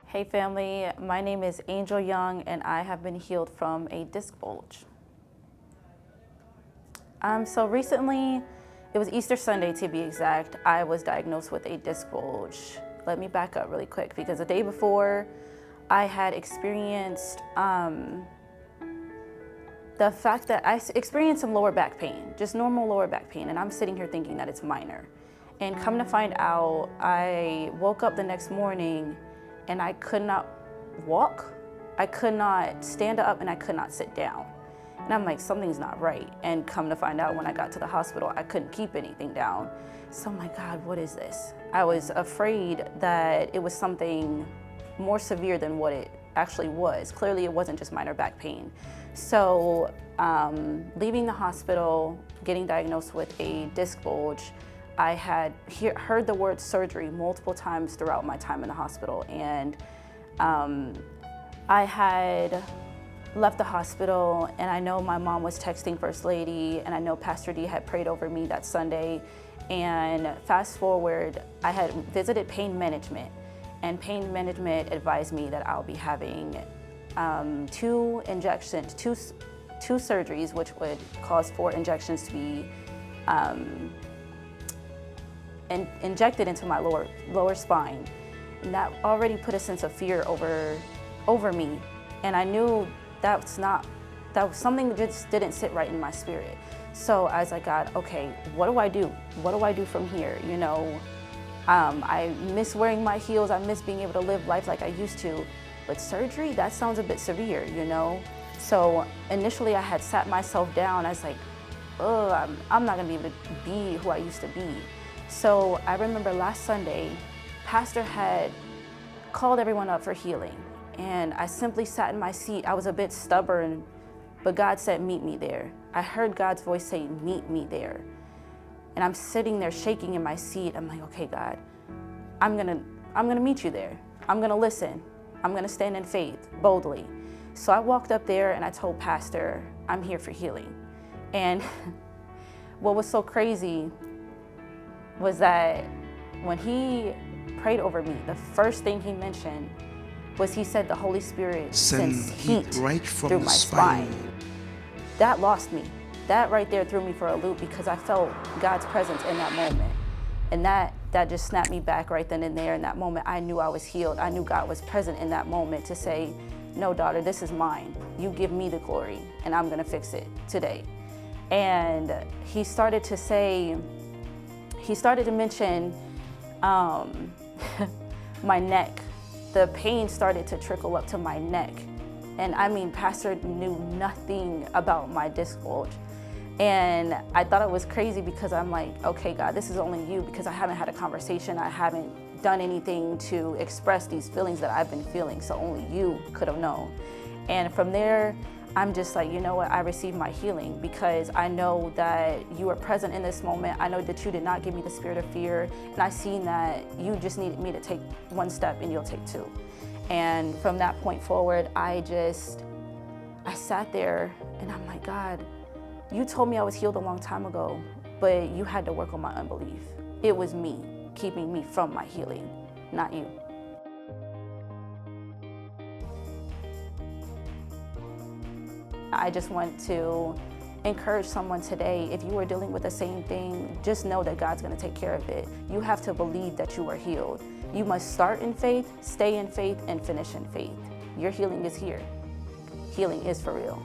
Hey family, my name is Angel Young and I have been healed from a disc bulge. So recently, it was Easter Sunday to be exact, I was diagnosed with a disc bulge. Let me back up really quick because the day before I had experienced the fact that I experienced some lower back pain, just normal lower back pain, and I'm sitting here thinking that it's minor. And come to find out, I woke up the next morning and I could not walk, I could not stand up, and I could not sit down. And I'm like, something's not right. And come to find out, when I got to the hospital, I couldn't keep anything down. So I'm like, God, what is this? I was afraid that it was something more severe than what it actually was. Clearly, it wasn't just minor back pain. So leaving the hospital, getting diagnosed with a disc bulge, I had heard the word surgery multiple times throughout my time in the hospital. And I had left the hospital, and I know my mom was texting First Lady, and I know Pastor D had prayed over me that Sunday. And fast forward, I had visited pain management, and pain management advised me that I'll be having two surgeries, which would cause 4 injections to be injected into my lower spine. And that already put a sense of fear over me. And I knew that was something that just didn't sit right in my spirit. So I was like, God, okay, what do I do? What do I do from here? You know, I miss wearing my heels. I miss being able to live life like I used to. But surgery, that sounds a bit severe, you know? So initially I had sat myself down. I was like, oh, I'm not gonna be able to be who I used to be. So I remember last Sunday, Pastor had called everyone up for healing. And I simply sat in my seat. I was a bit stubborn, but God said, meet me there. I heard God's voice say, meet me there. And I'm sitting there shaking in my seat. I'm like, okay, God, I'm gonna meet you there. I'm gonna listen. I'm gonna stand in faith boldly. So I walked up there and I told Pastor, I'm here for healing. And what was so crazy was that when he prayed over me, the first thing he mentioned was he said the Holy Spirit sends heat right through my spine. That lost me. That right there threw me for a loop because I felt God's presence in that moment. And that just snapped me back right then and there. In that moment, I knew I was healed. I knew God was present in that moment to say, no, daughter, this is mine. You give me the glory, and I'm gonna fix it today. And he started to mention my neck. The pain started to trickle up to my neck. And I mean, Pastor knew nothing about my disc bulge. And I thought it was crazy because I'm like, okay, God, this is only you, because I haven't had a conversation. I haven't done anything to express these feelings that I've been feeling. So only you could have known. And from there, I'm just like, you know what, I received my healing because I know that you are present in this moment. I know that you did not give me the spirit of fear. And I seen that you just needed me to take one step and you'll take 2. And from that point forward, I sat there and I'm like, God, you told me I was healed a long time ago, but you had to work on my unbelief. It was me keeping me from my healing, not you. I just want to encourage someone today, if you are dealing with the same thing, just know that God's gonna take care of it. You have to believe that you are healed. You must start in faith, stay in faith, and finish in faith. Your healing is here. Healing is for real.